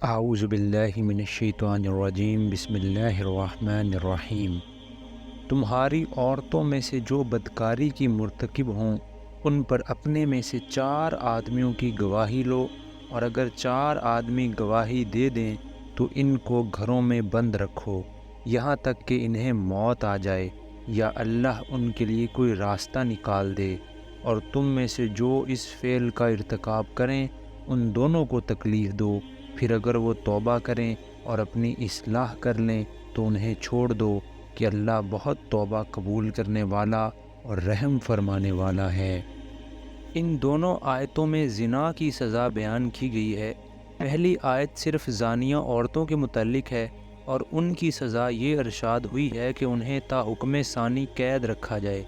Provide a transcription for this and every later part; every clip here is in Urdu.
اعوذ باللہ من الشیطان الرجیم بسم اللہ الرحمن الرحیم۔ تمہاری عورتوں میں سے جو بدکاری کی مرتکب ہوں ان پر اپنے میں سے 4 آدمیوں کی گواہی لو، اور اگر 4 آدمی گواہی دے دیں تو ان کو گھروں میں بند رکھو یہاں تک کہ انہیں موت آ جائے یا اللہ ان کے لیے کوئی راستہ نکال دے، اور تم میں سے جو اس فعل کا ارتکاب کریں ان دونوں کو تکلیف دو، پھر اگر وہ توبہ کریں اور اپنی اصلاح کر لیں تو انہیں چھوڑ دو کہ اللہ بہت توبہ قبول کرنے والا اور رحم فرمانے والا ہے۔ ان دونوں آیتوں میں زنا کی سزا بیان کی گئی ہے۔ پہلی آیت صرف زانیہ عورتوں کے متعلق ہے اور ان کی سزا یہ ارشاد ہوئی ہے کہ انہیں تا حکم ثانی قید رکھا جائے۔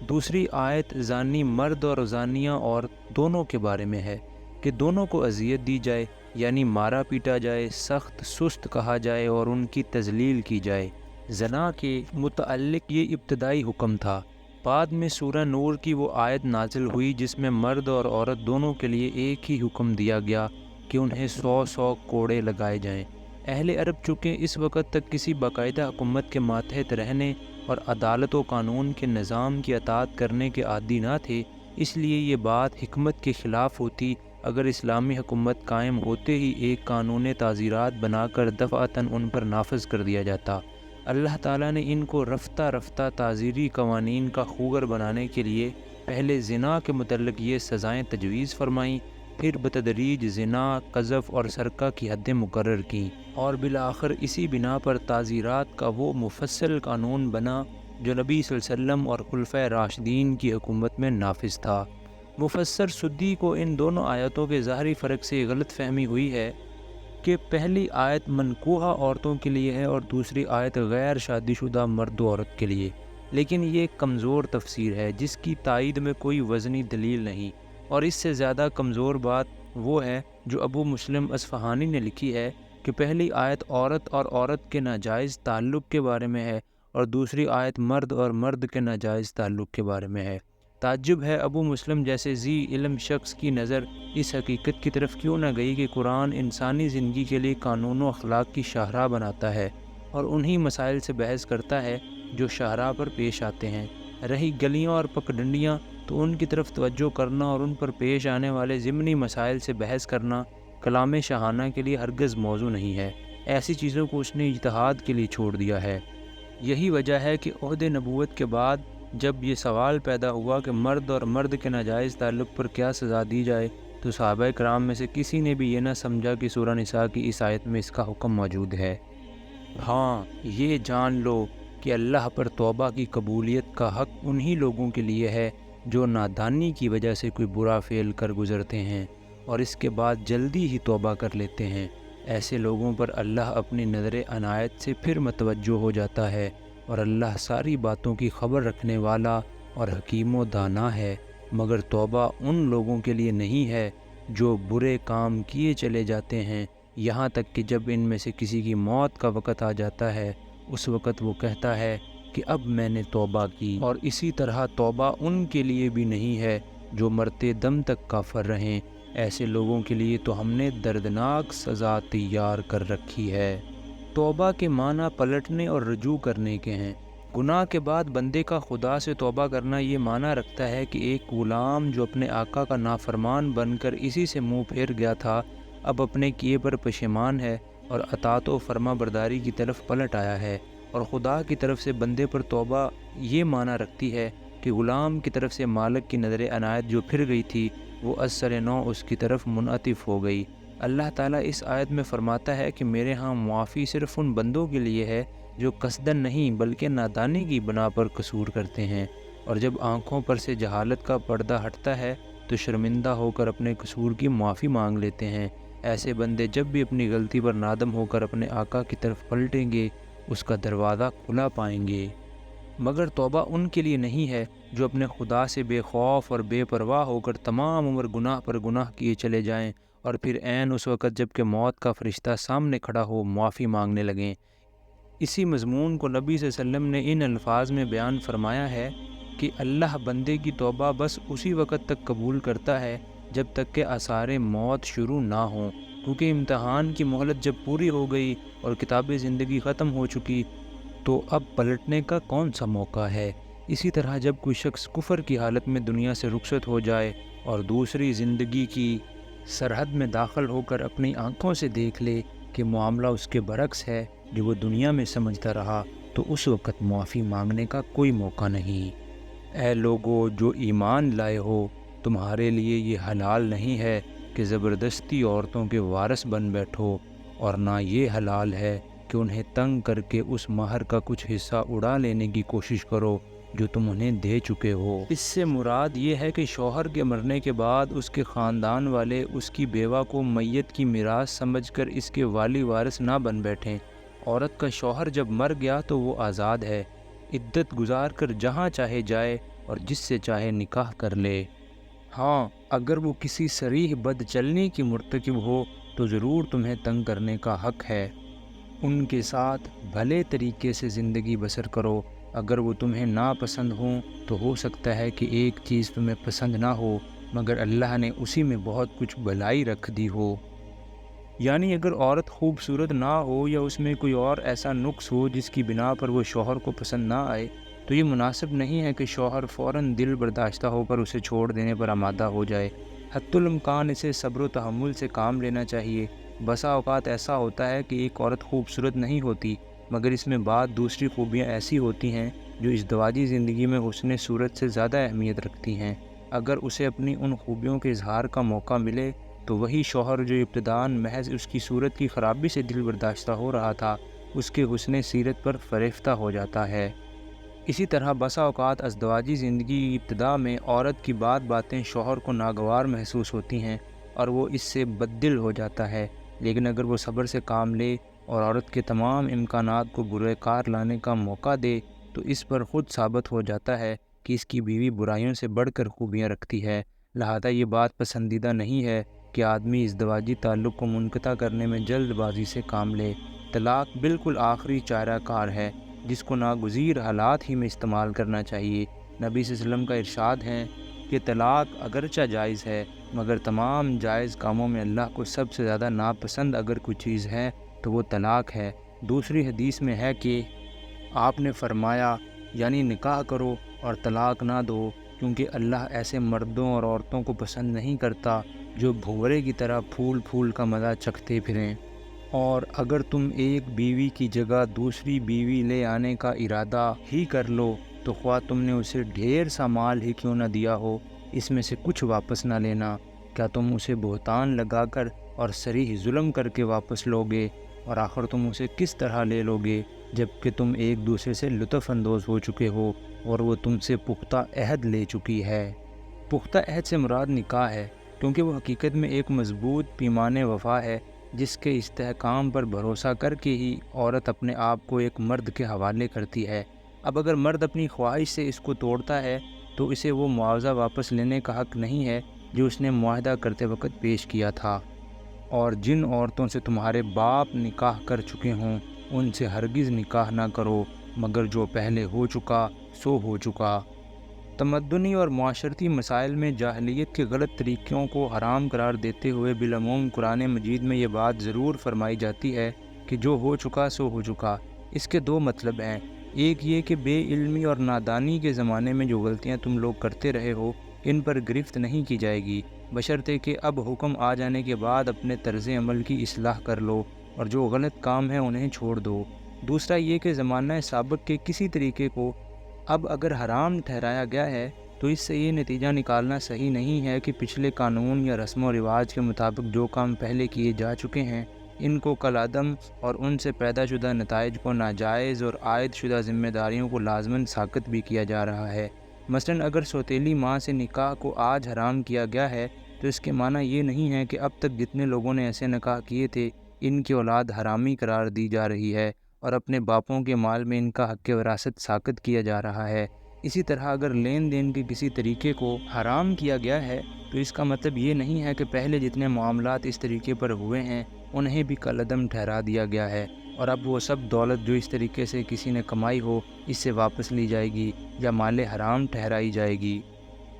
دوسری آیت زانی مرد اور زانیہ عورت دونوں کے بارے میں ہے کہ دونوں کو اذیت دی جائے، یعنی مارا پیٹا جائے، سخت سست کہا جائے اور ان کی تذلیل کی جائے۔ زنا کے متعلق یہ ابتدائی حکم تھا۔ بعد میں سورہ نور کی وہ آیت نازل ہوئی جس میں مرد اور عورت دونوں کے لیے ایک ہی حکم دیا گیا کہ انہیں 100 کوڑے لگائے جائیں۔ اہل عرب چونکہ اس وقت تک کسی باقاعدہ حکومت کے ماتحت رہنے اور عدالت و قانون کے نظام کی اطاعت کرنے کے عادی نہ تھے، اس لیے یہ بات حکمت کے خلاف ہوتی اگر اسلامی حکومت قائم ہوتے ہی ایک قانون تعزیرات بنا کر دفعتاً ان پر نافذ کر دیا جاتا۔ اللہ تعالیٰ نے ان کو رفتہ رفتہ تعزیری قوانین کا خوگر بنانے کے لیے پہلے زنا کے متعلق یہ سزائیں تجویز فرمائیں، پھر بتدریج زنا، قذف اور سرقہ کی حدیں مقرر کیں، اور بالآخر اسی بنا پر تعزیرات کا وہ مفصل قانون بنا جو نبی صلی اللہ علیہ وسلم اور خلفائے راشدین کی حکومت میں نافذ تھا۔ مفسر سدی کو ان دونوں آیتوں کے ظاہری فرق سے غلط فہمی ہوئی ہے کہ پہلی آیت منکوحہ عورتوں کے لیے ہے اور دوسری آیت غیر شادی شدہ مرد و عورت کے لیے، لیکن یہ کمزور تفسیر ہے جس کی تائید میں کوئی وزنی دلیل نہیں، اور اس سے زیادہ کمزور بات وہ ہے جو ابو مسلم اصفہانی نے لکھی ہے کہ پہلی آیت عورت اور عورت کے ناجائز تعلق کے بارے میں ہے اور دوسری آیت مرد اور مرد کے ناجائز تعلق کے بارے میں ہے۔ تعجب ہے ابو مسلم جیسے ذی علم شخص کی نظر اس حقیقت کی طرف کیوں نہ گئی کہ قرآن انسانی زندگی کے لیے قانون و اخلاق کی شاہراہ بناتا ہے اور انہی مسائل سے بحث کرتا ہے جو شاہراہ پر پیش آتے ہیں۔ رہی گلیاں اور پگڈنڈیاں تو ان کی طرف توجہ کرنا اور ان پر پیش آنے والے ضمنی مسائل سے بحث کرنا کلام شاہانہ کے لیے ہرگز موضوع نہیں ہے۔ ایسی چیزوں کو اس نے اجتہاد کے لیے چھوڑ دیا ہے۔ یہی وجہ ہے کہ عہد نبوت کے بعد جب یہ سوال پیدا ہوا کہ مرد اور مرد کے ناجائز تعلق پر کیا سزا دی جائے تو صحابہ کرام میں سے کسی نے بھی یہ نہ سمجھا کہ سورہ نساء کی اس آیت میں اس کا حکم موجود ہے۔ ہاں، یہ جان لو کہ اللہ پر توبہ کی قبولیت کا حق انہی لوگوں کے لیے ہے جو نادانی کی وجہ سے کوئی برا فعل کر گزرتے ہیں اور اس کے بعد جلدی ہی توبہ کر لیتے ہیں۔ ایسے لوگوں پر اللہ اپنی نظر عنایت سے پھر متوجہ ہو جاتا ہے، اور اللہ ساری باتوں کی خبر رکھنے والا اور حکیم و دانا ہے۔ مگر توبہ ان لوگوں کے لیے نہیں ہے جو برے کام کیے چلے جاتے ہیں یہاں تک کہ جب ان میں سے کسی کی موت کا وقت آ جاتا ہے اس وقت وہ کہتا ہے کہ اب میں نے توبہ کی، اور اسی طرح توبہ ان کے لیے بھی نہیں ہے جو مرتے دم تک کافر رہیں۔ ایسے لوگوں کے لیے تو ہم نے دردناک سزا تیار کر رکھی ہے۔ توبہ کے معنی پلٹنے اور رجوع کرنے کے ہیں۔ گناہ کے بعد بندے کا خدا سے توبہ کرنا یہ معنی رکھتا ہے کہ ایک غلام جو اپنے آقا کا نافرمان بن کر اسی سے منہ پھیر گیا تھا اب اپنے کیے پر پشیمان ہے اور اطاعت و فرما برداری کی طرف پلٹ آیا ہے، اور خدا کی طرف سے بندے پر توبہ یہ معنی رکھتی ہے کہ غلام کی طرف سے مالک کی نظر عنایت جو پھر گئی تھی وہ از سر نو اس کی طرف منعطف ہو گئی۔ اللہ تعالیٰ اس آیت میں فرماتا ہے کہ میرے ہاں معافی صرف ان بندوں کے لیے ہے جو قصدن نہیں بلکہ نادانی کی بنا پر قصور کرتے ہیں، اور جب آنکھوں پر سے جہالت کا پردہ ہٹتا ہے تو شرمندہ ہو کر اپنے قصور کی معافی مانگ لیتے ہیں۔ ایسے بندے جب بھی اپنی غلطی پر نادم ہو کر اپنے آقا کی طرف پلٹیں گے اس کا دروازہ کھلا پائیں گے۔ مگر توبہ ان کے لیے نہیں ہے جو اپنے خدا سے بے خوف اور بے پرواہ ہو کر تمام عمر گناہ پر گناہ کیے چلے جائیں اور پھر عین اس وقت جب کہ موت کا فرشتہ سامنے کھڑا ہو معافی مانگنے لگیں۔ اسی مضمون کو نبی صلی اللہ علیہ وسلم نے ان الفاظ میں بیان فرمایا ہے کہ اللہ بندے کی توبہ بس اسی وقت تک قبول کرتا ہے جب تک کہ آثار موت شروع نہ ہوں، کیونکہ امتحان کی مہلت جب پوری ہو گئی اور کتاب زندگی ختم ہو چکی تو اب پلٹنے کا کون سا موقع ہے۔ اسی طرح جب کوئی شخص کفر کی حالت میں دنیا سے رخصت ہو جائے اور دوسری زندگی کی سرحد میں داخل ہو کر اپنی آنکھوں سے دیکھ لے کہ معاملہ اس کے برعکس ہے جو وہ دنیا میں سمجھتا رہا، تو اس وقت معافی مانگنے کا کوئی موقع نہیں۔ اے لوگو جو ایمان لائے ہو، تمہارے لیے یہ حلال نہیں ہے کہ زبردستی عورتوں کے وارث بن بیٹھو، اور نہ یہ حلال ہے کہ انہیں تنگ کر کے اس مہر کا کچھ حصہ اڑا لینے کی کوشش کرو جو تم انہیں دے چکے ہو۔ اس سے مراد یہ ہے کہ شوہر کے مرنے کے بعد اس کے خاندان والے اس کی بیوہ کو میت کی میراث سمجھ کر اس کے والی وارث نہ بن بیٹھیں۔ عورت کا شوہر جب مر گیا تو وہ آزاد ہے، عدت گزار کر جہاں چاہے جائے اور جس سے چاہے نکاح کر لے۔ ہاں، اگر وہ کسی صریح بد چلنی کی مرتکب ہو تو ضرور تمہیں تنگ کرنے کا حق ہے۔ ان کے ساتھ بھلے طریقے سے زندگی بسر کرو۔ اگر وہ تمہیں ناپسند ہوں تو ہو سکتا ہے کہ ایک چیز تمہیں پسند نہ ہو مگر اللہ نے اسی میں بہت کچھ بھلائی رکھ دی ہو۔ یعنی اگر عورت خوبصورت نہ ہو یا اس میں کوئی اور ایسا نقص ہو جس کی بنا پر وہ شوہر کو پسند نہ آئے تو یہ مناسب نہیں ہے کہ شوہر فوراً دل برداشتہ ہو کر اسے چھوڑ دینے پر آمادہ ہو جائے۔ حتی الامکان اسے صبر و تحمل سے کام لینا چاہیے۔ بسا اوقات ایسا ہوتا ہے کہ ایک عورت خوبصورت نہیں ہوتی مگر اس میں بعض دوسری خوبیاں ایسی ہوتی ہیں جو ازدواجی زندگی میں حسن صورت سے زیادہ اہمیت رکھتی ہیں۔ اگر اسے اپنی ان خوبیوں کے اظہار کا موقع ملے تو وہی شوہر جو ابتداءً محض اس کی صورت کی خرابی سے دل برداشتہ ہو رہا تھا اس کے حسن سیرت پر فریفتہ ہو جاتا ہے۔ اسی طرح بسا اوقات ازدواجی زندگی کی ابتدا میں عورت کی باتیں شوہر کو ناگوار محسوس ہوتی ہیں اور وہ اس سے بددل ہو جاتا ہے، لیکن اگر وہ صبر سے کام لے اور عورت کے تمام امکانات کو برے کار لانے کا موقع دے تو اس پر خود ثابت ہو جاتا ہے کہ اس کی بیوی برائیوں سے بڑھ کر خوبیاں رکھتی ہے۔ لہذا یہ بات پسندیدہ نہیں ہے کہ آدمی ازدواجی تعلق کو منقطع کرنے میں جلد بازی سے کام لے۔ طلاق بالکل آخری چارہ کار ہے جس کو ناگزیر حالات ہی میں استعمال کرنا چاہیے۔ نبی صلی اللہ علیہ وسلم کا ارشاد ہے کہ طلاق اگرچہ جائز ہے مگر تمام جائز کاموں میں اللہ کو سب سے زیادہ ناپسند اگر کوئی چیز ہے تو وہ طلاق ہے۔ دوسری حدیث میں ہے کہ آپ نے فرمایا یعنی نکاح کرو اور طلاق نہ دو، کیونکہ اللہ ایسے مردوں اور عورتوں کو پسند نہیں کرتا جو بھنورے کی طرح پھول پھول کا مزہ چکھتے پھریں۔ اور اگر تم ایک بیوی کی جگہ دوسری بیوی لے آنے کا ارادہ ہی کر لو تو خواہ تم نے اسے ڈھیر سا مال ہی کیوں نہ دیا ہو، اس میں سے کچھ واپس نہ لینا۔ کیا تم اسے بہتان لگا کر اور صریح ظلم کر کے واپس لوگے؟ اور آخر تم اسے کس طرح لے لوگے جب کہ تم ایک دوسرے سے لطف اندوز ہو چکے ہو اور وہ تم سے پختہ عہد لے چکی ہے؟ پختہ عہد سے مراد نکاح ہے، کیونکہ وہ حقیقت میں ایک مضبوط پیمان وفا ہے جس کے استحکام پر بھروسہ کر کے ہی عورت اپنے آپ کو ایک مرد کے حوالے کرتی ہے۔ اب اگر مرد اپنی خواہش سے اس کو توڑتا ہے تو اسے وہ معاوضہ واپس لینے کا حق نہیں ہے جو اس نے معاہدہ کرتے وقت پیش کیا تھا۔ اور جن عورتوں سے تمہارے باپ نکاح کر چکے ہوں ان سے ہرگز نکاح نہ کرو مگر جو پہلے ہو چکا سو ہو چکا۔ تمدنی اور معاشرتی مسائل میں جاہلیت کے غلط طریقوں کو حرام قرار دیتے ہوئے بالعموم قرآن مجید میں یہ بات ضرور فرمائی جاتی ہے کہ جو ہو چکا سو ہو چکا۔ اس کے دو مطلب ہیں، ایک یہ کہ بے علمی اور نادانی کے زمانے میں جو غلطیاں تم لوگ کرتے رہے ہو ان پر گرفت نہیں کی جائے گی، بشرطے کہ اب حکم آ جانے کے بعد اپنے طرز عمل کی اصلاح کر لو اور جو غلط کام ہیں انہیں چھوڑ دو۔ دوسرا یہ کہ زمانہ سابق کے کسی طریقے کو اب اگر حرام ٹھہرایا گیا ہے تو اس سے یہ نتیجہ نکالنا صحیح نہیں ہے کہ پچھلے قانون یا رسم و رواج کے مطابق جو کام پہلے کیے جا چکے ہیں ان کو کالعدم اور ان سے پیدا شدہ نتائج کو ناجائز اور عائد شدہ ذمہ داریوں کو لازماً ساقط بھی کیا جا رہا ہے۔ مثلاً اگر سوتیلی ماں سے نکاح کو آج حرام کیا گیا ہے تو اس کے معنی یہ نہیں ہے کہ اب تک جتنے لوگوں نے ایسے نکاح کیے تھے ان کی اولاد حرامی قرار دی جا رہی ہے اور اپنے باپوں کے مال میں ان کا حق وراثت ساقط کیا جا رہا ہے۔ اسی طرح اگر لین دین کے کسی طریقے کو حرام کیا گیا ہے تو اس کا مطلب یہ نہیں ہے کہ پہلے جتنے معاملات اس طریقے پر ہوئے ہیں انہیں بھی کالعدم ٹھہرا دیا گیا ہے اور اب وہ سب دولت جو اس طریقے سے کسی نے کمائی ہو اس سے واپس لی جائے گی یا مال حرام ٹھہرائی جائے گی۔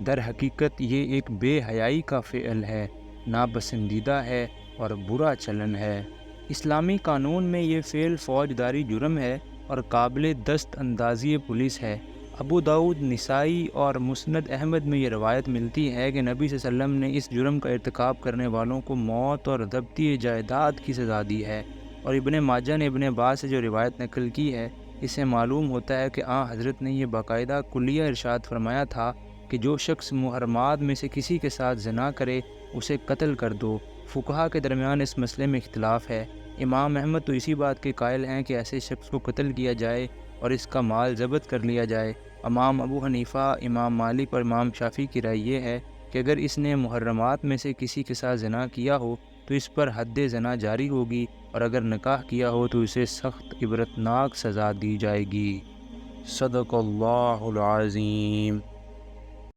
در حقیقت یہ ایک بے حیائی کا فعل ہے، ناپسندیدہ ہے اور برا چلن ہے۔ اسلامی قانون میں یہ فعل فوجداری جرم ہے اور قابل دست اندازی پولیس ہے۔ ابو داؤد، نسائی اور مسند احمد میں یہ روایت ملتی ہے کہ نبی صلی اللہ علیہ وسلم نے اس جرم کا ارتکاب کرنے والوں کو موت اور ضبطی جائیداد کی سزا دی ہے، اور ابن ماجہ نے ابن عباس سے جو روایت نقل کی ہے اس سے معلوم ہوتا ہے کہ حضرت نے یہ باقاعدہ کلیہ ارشاد فرمایا تھا کہ جو شخص محرمات میں سے کسی کے ساتھ زنا کرے اسے قتل کر دو۔ فقہا کے درمیان اس مسئلے میں اختلاف ہے۔ امام احمد تو اسی بات کے قائل ہیں کہ ایسے شخص کو قتل کیا جائے اور اس کا مال ضبط کر لیا جائے۔ امام ابو حنیفہ، امام مالک اور امام شافعی کی رائے یہ ہے کہ اگر اس نے محرمات میں سے کسی کے ساتھ زنا کیا ہو تو اس پر حد زنا جاری ہوگی، اور اگر نکاح کیا ہو تو اسے سخت عبرتناک سزا دی جائے گی۔ صدق اللہ العظیم۔